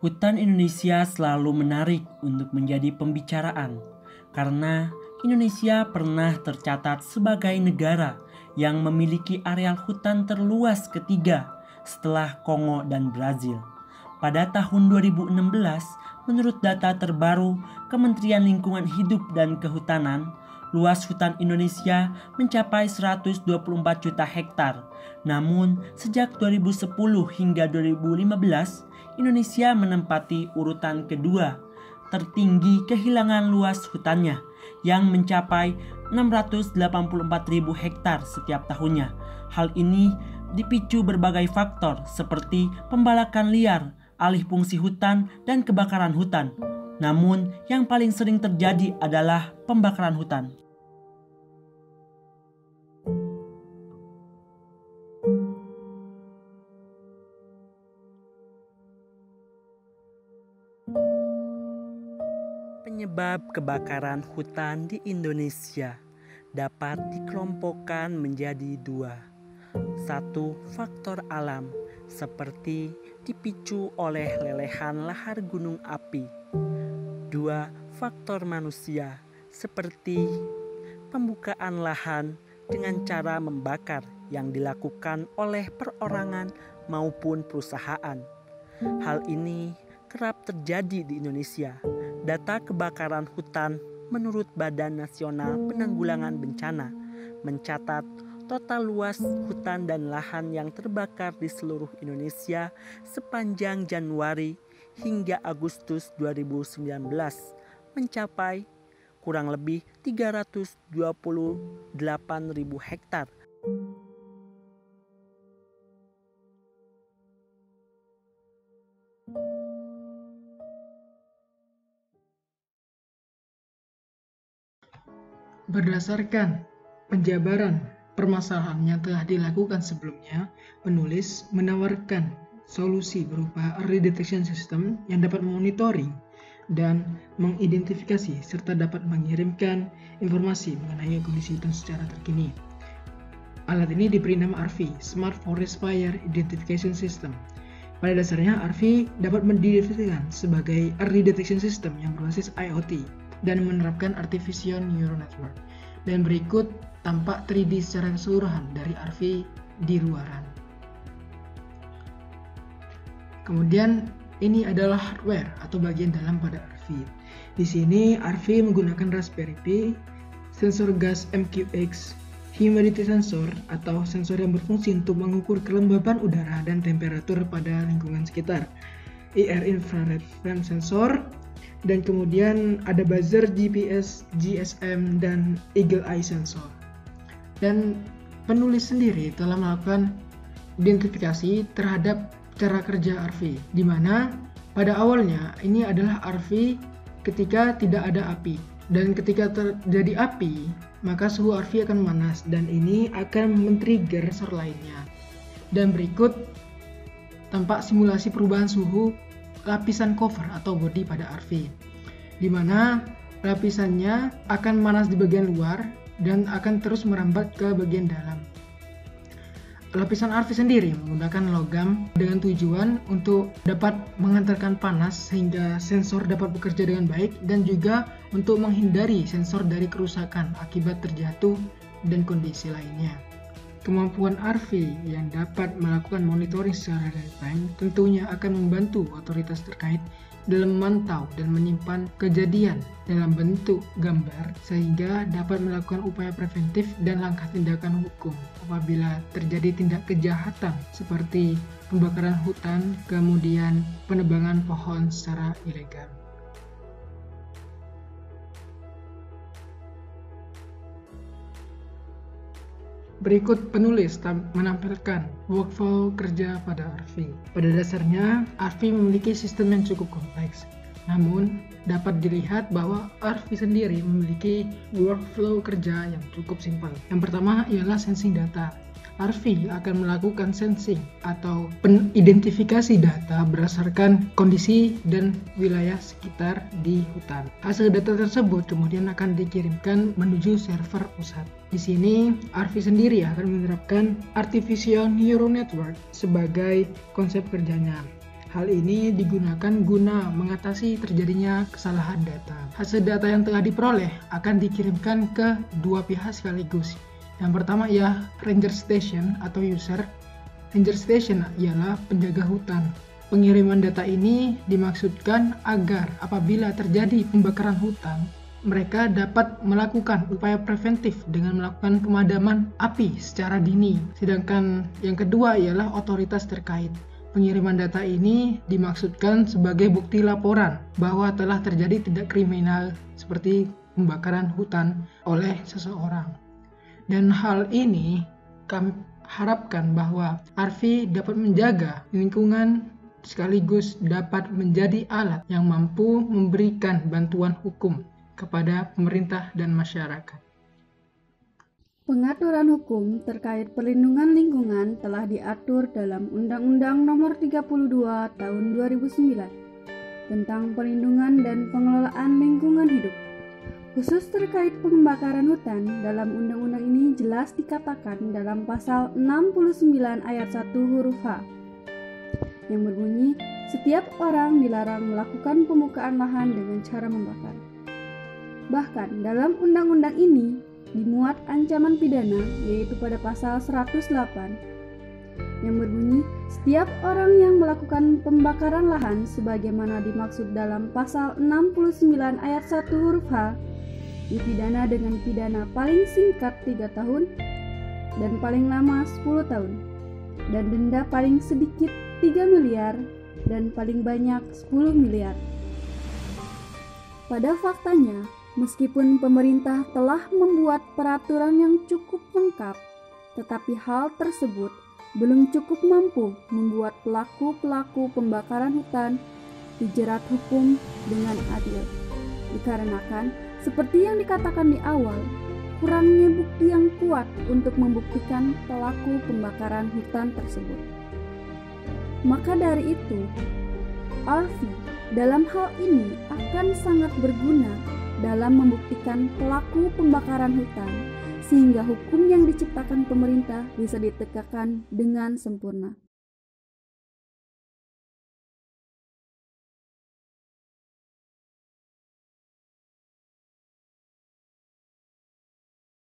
Hutan Indonesia selalu menarik untuk menjadi pembicaraan karena Indonesia pernah tercatat sebagai negara yang memiliki areal hutan terluas ketiga setelah Kongo dan Brazil. Pada tahun 2016, menurut data terbaru Kementerian Lingkungan Hidup dan Kehutanan, luas hutan Indonesia mencapai 124 juta hektar. Namun, sejak 2010 hingga 2015, Indonesia menempati urutan kedua tertinggi kehilangan luas hutannya yang mencapai 684.000 hektar setiap tahunnya. Hal ini dipicu berbagai faktor seperti pembalakan liar, alih fungsi hutan, dan kebakaran hutan. Namun, yang paling sering terjadi adalah pembakaran hutan. Penyebab kebakaran hutan di Indonesia dapat dikelompokkan menjadi dua. Satu, faktor alam seperti dipicu oleh lelehan lahar gunung api. Dua, faktor manusia seperti pembukaan lahan dengan cara membakar yang dilakukan oleh perorangan maupun perusahaan. Hal ini kerap terjadi di Indonesia. Data kebakaran hutan menurut Badan Nasional Penanggulangan Bencana mencatat total luas hutan dan lahan yang terbakar di seluruh Indonesia sepanjang Januari hingga Agustus 2019 mencapai kurang lebih 328.000 hektar. Berdasarkan penjabaran permasalahan yang telah dilakukan sebelumnya, penulis menawarkan solusi berupa early detection system yang dapat memonitoring dan mengidentifikasi serta dapat mengirimkan informasi mengenai kondisi hutan secara terkini. Alat ini diberi nama ARFI, Smart Forest Fire Identification System. Pada dasarnya, ARFI dapat mendefinisikan sebagai early detection system yang berbasis IoT dan menerapkan Artificial Neural Network. Dan berikut tampak 3D secara keseluruhan dari ARFI di luaran. Kemudian ini adalah hardware atau bagian dalam pada ARFI. Di sini ARFI menggunakan Raspberry Pi, sensor gas MQX, humidity sensor atau sensor yang berfungsi untuk mengukur kelembaban udara dan temperatur pada lingkungan sekitar, IR infrared frame sensor, dan kemudian ada buzzer GPS, GSM, dan Eagle Eye sensor. Dan penulis sendiri telah melakukan identifikasi terhadap cara kerja ARFI, di mana pada awalnya ini adalah ARFI ketika tidak ada api, dan ketika terjadi api maka suhu ARFI akan memanas dan ini akan men-trigger sensor lainnya. Dan berikut tampak simulasi perubahan suhu lapisan cover atau body pada ARFI, di mana lapisannya akan manas di bagian luar dan akan terus merambat ke bagian dalam. Lapisan ARFI sendiri menggunakan logam dengan tujuan untuk dapat mengantarkan panas sehingga sensor dapat bekerja dengan baik dan juga untuk menghindari sensor dari kerusakan akibat terjatuh dan kondisi lainnya. Kemampuan ARFI yang dapat melakukan monitoring secara real-time tentunya akan membantu otoritas terkait dalam memantau dan menyimpan kejadian dalam bentuk gambar sehingga dapat melakukan upaya preventif dan langkah tindakan hukum apabila terjadi tindak kejahatan seperti pembakaran hutan, kemudian penebangan pohon secara ilegal. Berikut penulis menampilkan workflow kerja pada ARFI. Pada dasarnya, ARFI memiliki sistem yang cukup kompleks. Namun, dapat dilihat bahwa ARFI sendiri memiliki workflow kerja yang cukup simpel. Yang pertama ialah sensing data. ARFI akan melakukan sensing atau penidentifikasi data berdasarkan kondisi dan wilayah sekitar di hutan. Hasil data tersebut kemudian akan dikirimkan menuju server pusat. Di sini, ARFI sendiri akan menerapkan Artificial Neural Network sebagai konsep kerjanya. Hal ini digunakan guna mengatasi terjadinya kesalahan data. Hasil data yang telah diperoleh akan dikirimkan ke dua pihak sekaligus. Yang pertama ialah Ranger Station atau user. Ranger Station ialah penjaga hutan. Pengiriman data ini dimaksudkan agar apabila terjadi pembakaran hutan, mereka dapat melakukan upaya preventif dengan melakukan pemadaman api secara dini. Sedangkan yang kedua ialah otoritas terkait. Pengiriman data ini dimaksudkan sebagai bukti laporan bahwa telah terjadi tindak kriminal seperti pembakaran hutan oleh seseorang. Dan hal ini kami harapkan bahwa Arfi dapat menjaga lingkungan sekaligus dapat menjadi alat yang mampu memberikan bantuan hukum kepada pemerintah dan masyarakat. Pengaturan hukum terkait perlindungan lingkungan telah diatur dalam Undang-Undang Nomor 32 Tahun 2009 tentang perlindungan dan pengelolaan lingkungan hidup. Khusus terkait pembakaran hutan, dalam undang-undang ini jelas dikatakan dalam pasal 69 ayat 1 huruf H yang berbunyi, setiap orang dilarang melakukan pembukaan lahan dengan cara membakar. Bahkan dalam undang-undang ini dimuat ancaman pidana, yaitu pada pasal 108 yang berbunyi, setiap orang yang melakukan pembakaran lahan sebagaimana dimaksud dalam pasal 69 ayat 1 huruf H dipidana dengan pidana paling singkat 3 tahun dan paling lama 10 tahun dan denda paling sedikit 3 miliar dan paling banyak 10 miliar. Pada faktanya, meskipun pemerintah telah membuat peraturan yang cukup lengkap, tetapi hal tersebut belum cukup mampu membuat pelaku-pelaku pembakaran hutan dijerat hukum dengan adil. Dikarenakan, seperti yang dikatakan di awal, kurangnya bukti yang kuat untuk membuktikan pelaku pembakaran hutan tersebut. Maka dari itu, Arfi dalam hal ini akan sangat berguna dalam membuktikan pelaku pembakaran hutan, sehingga hukum yang diciptakan pemerintah bisa ditegakkan dengan sempurna.